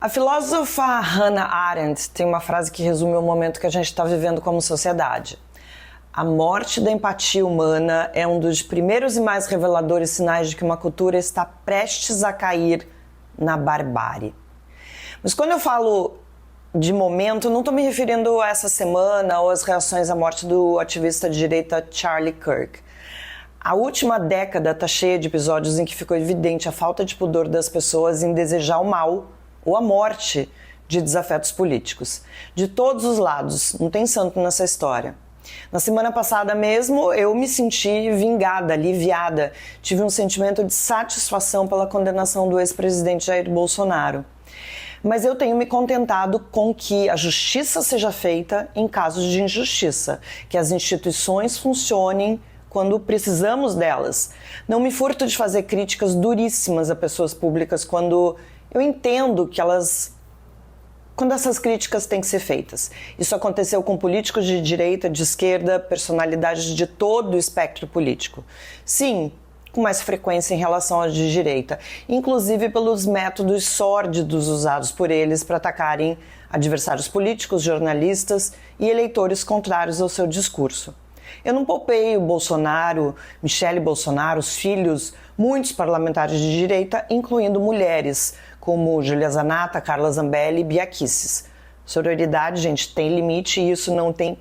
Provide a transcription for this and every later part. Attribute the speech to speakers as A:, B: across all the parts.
A: A filósofa Hannah Arendt tem uma frase que resume o momento que a gente está vivendo como sociedade. A morte da empatia humana é um dos primeiros e mais reveladores sinais de que uma cultura está prestes a cair na barbárie. Mas quando eu falo de momento, não estou me referindo a essa semana ou às reações à morte do ativista de direita Charlie Kirk. A última década está cheia de episódios em que ficou evidente a falta de pudor das pessoas em desejar o mal ou a morte de desafetos políticos. De todos os lados, não tem santo nessa história. Na semana passada mesmo, eu me senti vingada, aliviada. Tive um sentimento de satisfação pela condenação do ex-presidente Jair Bolsonaro. Mas eu tenho me contentado com que a justiça seja feita em casos de injustiça, que as instituições funcionem quando precisamos delas. Não me furto de fazer críticas duríssimas a pessoas públicas quando eu entendo que quando essas críticas têm que ser feitas. Isso aconteceu com políticos de direita, de esquerda, personalidades de todo o espectro político. Sim, com mais frequência em relação aos de direita, inclusive pelos métodos sórdidos usados por eles para atacarem adversários políticos, jornalistas e eleitores contrários ao seu discurso. Eu não poupei o Bolsonaro, Michele Bolsonaro, os filhos, muitos parlamentares de direita, incluindo mulheres, como Júlia Zanata, Carla Zambelli e Bia Kicis. Sororidade, gente, tem limite e isso não tem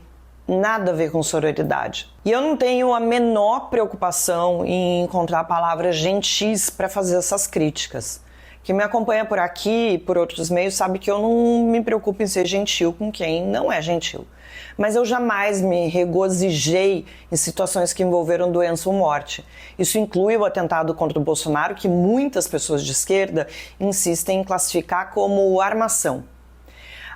A: nada a ver com sororidade. E eu não tenho a menor preocupação em encontrar palavras gentis para fazer essas críticas. Quem me acompanha por aqui e por outros meios sabe que eu não me preocupo em ser gentil com quem não é gentil. Mas eu jamais me regozijei em situações que envolveram doença ou morte. Isso inclui o atentado contra o Bolsonaro, que muitas pessoas de esquerda insistem em classificar como armação.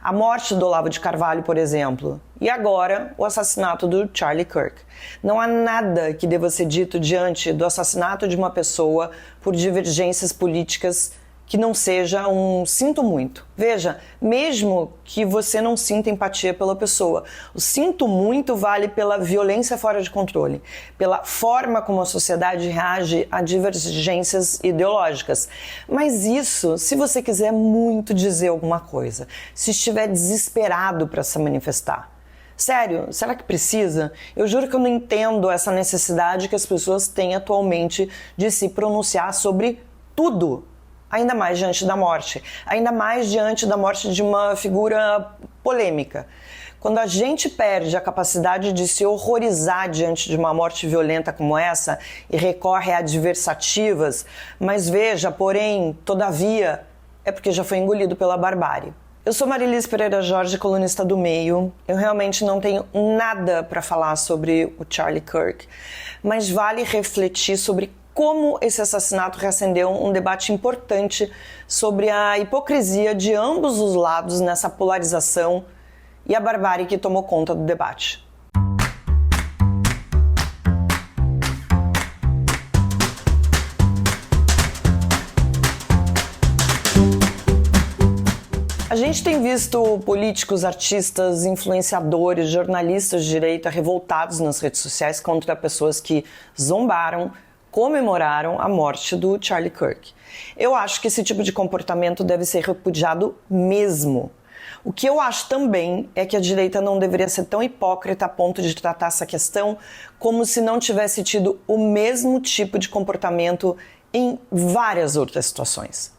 A: A morte do Olavo de Carvalho, por exemplo, e agora o assassinato do Charlie Kirk. Não há nada que deva ser dito diante do assassinato de uma pessoa por divergências políticas que não seja um sinto muito. Veja, mesmo que você não sinta empatia pela pessoa, o sinto muito vale pela violência fora de controle, pela forma como a sociedade reage a divergências ideológicas. Mas isso, se você quiser muito dizer alguma coisa, se estiver desesperado para se manifestar. Sério, será que precisa? Eu juro que eu não entendo essa necessidade que as pessoas têm atualmente de se pronunciar sobre tudo. Ainda mais diante da morte, ainda mais diante da morte de uma figura polêmica. Quando a gente perde a capacidade de se horrorizar diante de uma morte violenta como essa e recorre a adversativas, mas veja, porém, todavia, é porque já foi engolido pela barbárie. Eu sou Marilis Pereira Jorge, colunista do Meio. Eu realmente não tenho nada para falar sobre o Charlie Kirk, mas vale refletir sobre como esse assassinato reacendeu um debate importante sobre a hipocrisia de ambos os lados nessa polarização e a barbárie que tomou conta do debate. A gente tem visto políticos, artistas, influenciadores, jornalistas de direita revoltados nas redes sociais contra pessoas que zombaram, comemoraram a morte do Charlie Kirk. Eu acho que esse tipo de comportamento deve ser repudiado mesmo. O que eu acho também é que a direita não deveria ser tão hipócrita a ponto de tratar essa questão como se não tivesse tido o mesmo tipo de comportamento em várias outras situações.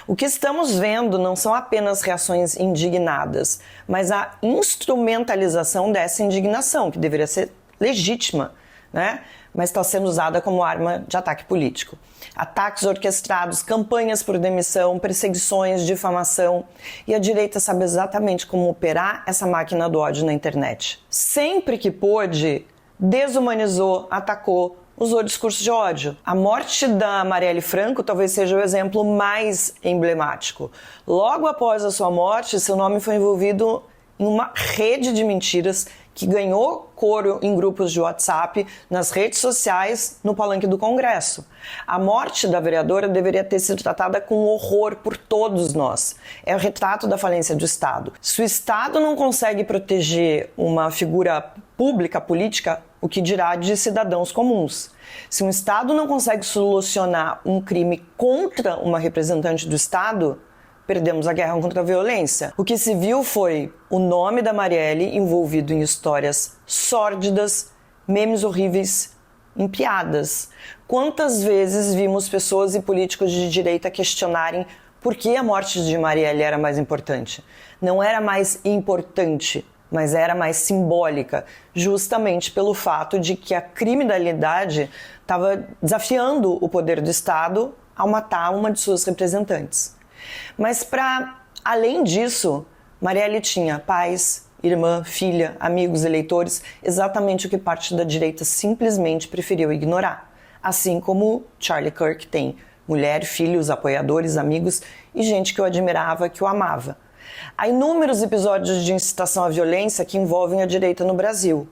A: O que estamos vendo não são apenas reações indignadas, mas a instrumentalização dessa indignação, que deveria ser legítima, né? Mas está sendo usada como arma de ataque político. Ataques orquestrados, campanhas por demissão, perseguições, difamação. E a direita sabe exatamente como operar essa máquina do ódio na internet. Sempre que pôde, desumanizou, atacou, usou discurso de ódio. A morte da Marielle Franco talvez seja o exemplo mais emblemático. Logo após a sua morte, seu nome foi envolvido em uma rede de mentiras que ganhou coro em grupos de WhatsApp, nas redes sociais, no palanque do Congresso. A morte da vereadora deveria ter sido tratada com horror por todos nós. É o retrato da falência do Estado. Se o Estado não consegue proteger uma figura pública, política, o que dirá de cidadãos comuns? Se um Estado não consegue solucionar um crime contra uma representante do Estado, perdemos a guerra contra a violência. O que se viu foi o nome da Marielle envolvido em histórias sórdidas, memes horríveis, em piadas. Quantas vezes vimos pessoas e políticos de direita questionarem por que a morte de Marielle era mais importante? Não era mais importante, mas era mais simbólica, justamente pelo fato de que a criminalidade estava desafiando o poder do Estado ao matar uma de suas representantes. Mas para além disso, Marielle tinha pais, irmã, filha, amigos, eleitores, exatamente o que parte da direita simplesmente preferiu ignorar. Assim como Charlie Kirk tem mulher, filhos, apoiadores, amigos e gente que o admirava, que o amava. Há inúmeros episódios de incitação à violência que envolvem a direita no Brasil.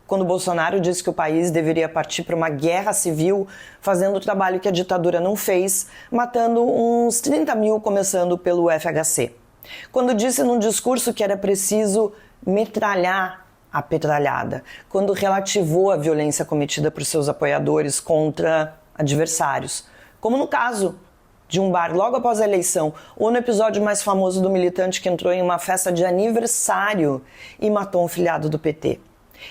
A: Quando Bolsonaro disse que o país deveria partir para uma guerra civil, fazendo o trabalho que a ditadura não fez, matando uns 30 mil, começando pelo FHC. Quando disse num discurso que era preciso metralhar a petralhada, quando relativou a violência cometida por seus apoiadores contra adversários, como no caso de um bar logo após a eleição, ou no episódio mais famoso do militante que entrou em uma festa de aniversário e matou um filiado do PT.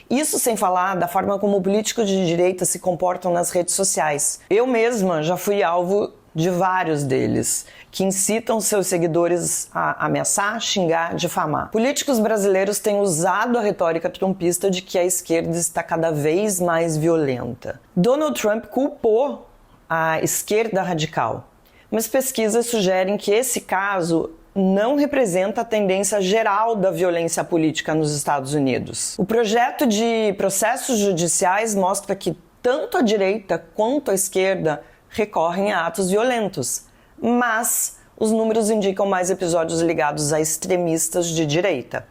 A: Isso sem falar da forma como políticos de direita se comportam nas redes sociais. Eu mesma já fui alvo de vários deles, que incitam seus seguidores a ameaçar, xingar, difamar. Políticos brasileiros têm usado a retórica trumpista de que a esquerda está cada vez mais violenta. Donald Trump culpou a esquerda radical, mas pesquisas sugerem que esse caso não representa a tendência geral da violência política nos Estados Unidos. O projeto de processos judiciais mostra que tanto a direita quanto a esquerda recorrem a atos violentos, mas os números indicam mais episódios ligados a extremistas de direita.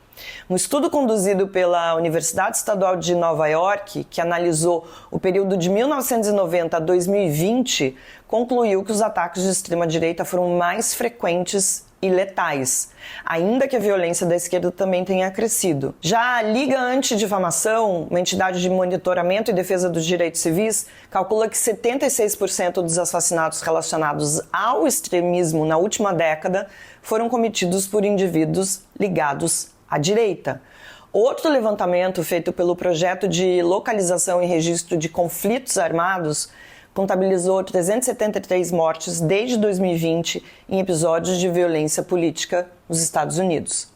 A: Um estudo conduzido pela Universidade Estadual de Nova York, que analisou o período de 1990 a 2020, concluiu que os ataques de extrema-direita foram mais frequentes e letais, ainda que a violência da esquerda também tenha crescido. Já a Liga Antidifamação, uma entidade de monitoramento e defesa dos direitos civis, calcula que 76% dos assassinatos relacionados ao extremismo na última década foram cometidos por indivíduos ligados à direita. Outro levantamento feito pelo Projeto de Localização e Registro de Conflitos Armados contabilizou 373 mortes desde 2020 em episódios de violência política nos Estados Unidos.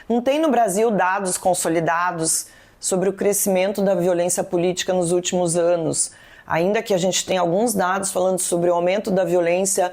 A: Não tem no Brasil dados consolidados sobre o crescimento da violência política nos últimos anos, ainda que a gente tenha alguns dados falando sobre o aumento da violência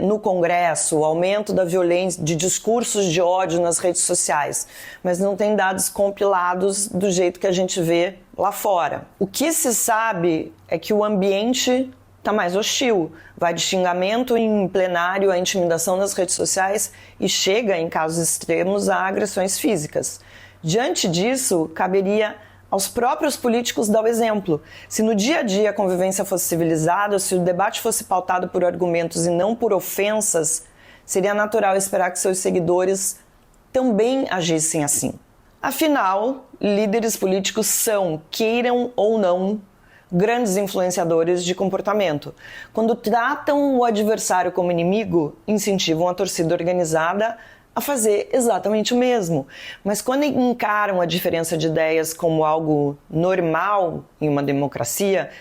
A: no Congresso, o aumento da violência, de discursos de ódio nas redes sociais, mas não tem dados compilados do jeito que a gente vê lá fora. O que se sabe é que o ambiente está mais hostil, vai de xingamento em plenário à intimidação nas redes sociais e chega, em casos extremos, a agressões físicas. Diante disso, caberia aos próprios políticos dar o exemplo. Se no dia a dia a convivência fosse civilizada, se o debate fosse pautado por argumentos e não por ofensas, seria natural esperar que seus seguidores também agissem assim. Afinal, líderes políticos são, queiram ou não, grandes influenciadores de comportamento. Quando tratam o adversário como inimigo, incentivam a torcida organizada a fazer exatamente o mesmo. Mas quando encaram a diferença de ideias como algo normal em uma democracia,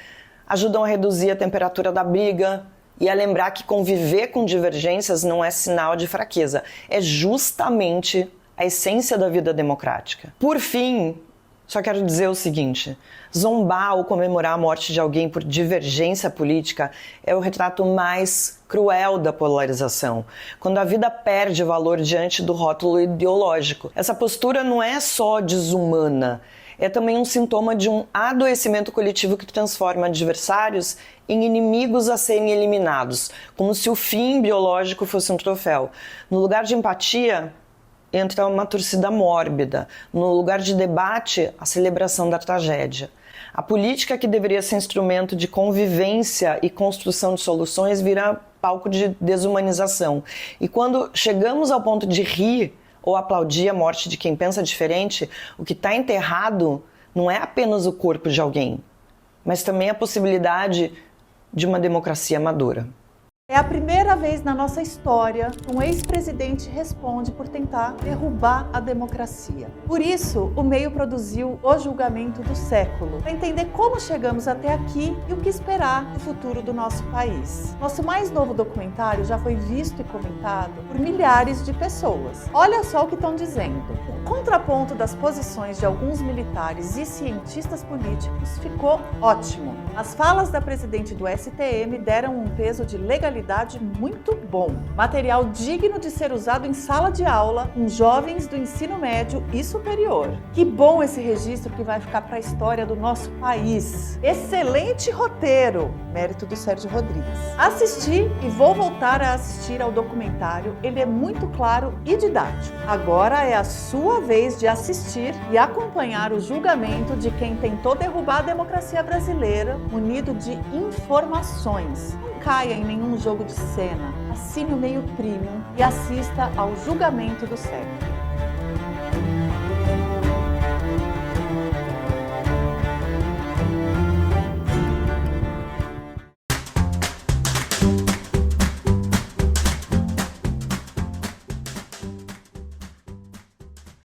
A: ajudam a reduzir a temperatura da briga e a lembrar que conviver com divergências não é sinal de fraqueza, é justamente a essência da vida democrática. Por fim, só quero dizer o seguinte: zombar ou comemorar a morte de alguém por divergência política é o retrato mais cruel da polarização, quando a vida perde valor diante do rótulo ideológico. Essa postura não é só desumana, é também um sintoma de um adoecimento coletivo que transforma adversários em inimigos a serem eliminados, como se o fim biológico fosse um troféu. No lugar de empatia, entra uma torcida mórbida. No lugar de debate, a celebração da tragédia. A política, que deveria ser instrumento de convivência e construção de soluções, vira palco de desumanização. E quando chegamos ao ponto de rir ou aplaudir a morte de quem pensa diferente, o que está enterrado não é apenas o corpo de alguém, mas também a possibilidade de uma democracia madura.
B: É a primeira vez na nossa história que um ex-presidente responde por tentar derrubar a democracia. Por isso, o meio produziu o julgamento do século, para entender como chegamos até aqui e o que esperar do futuro do nosso país. Nosso mais novo documentário já foi visto e comentado por milhares de pessoas. Olha só o que estão dizendo. O contraponto das posições de alguns militares e cientistas políticos ficou ótimo. As falas da presidente do STM deram um peso de legalidade muito bom. Material digno de ser usado em sala de aula com jovens do ensino médio e superior. Que bom esse registro que vai ficar para a história do nosso país. Excelente roteiro, mérito do Sérgio Rodrigues. Assisti e vou voltar a assistir ao documentário, ele é muito claro e didático. Agora é a sua vez de assistir e acompanhar o julgamento de quem tentou derrubar a democracia brasileira, munido de informações. Não caia em nenhum jogo de cena. Assine o Meio Premium e assista ao julgamento do século.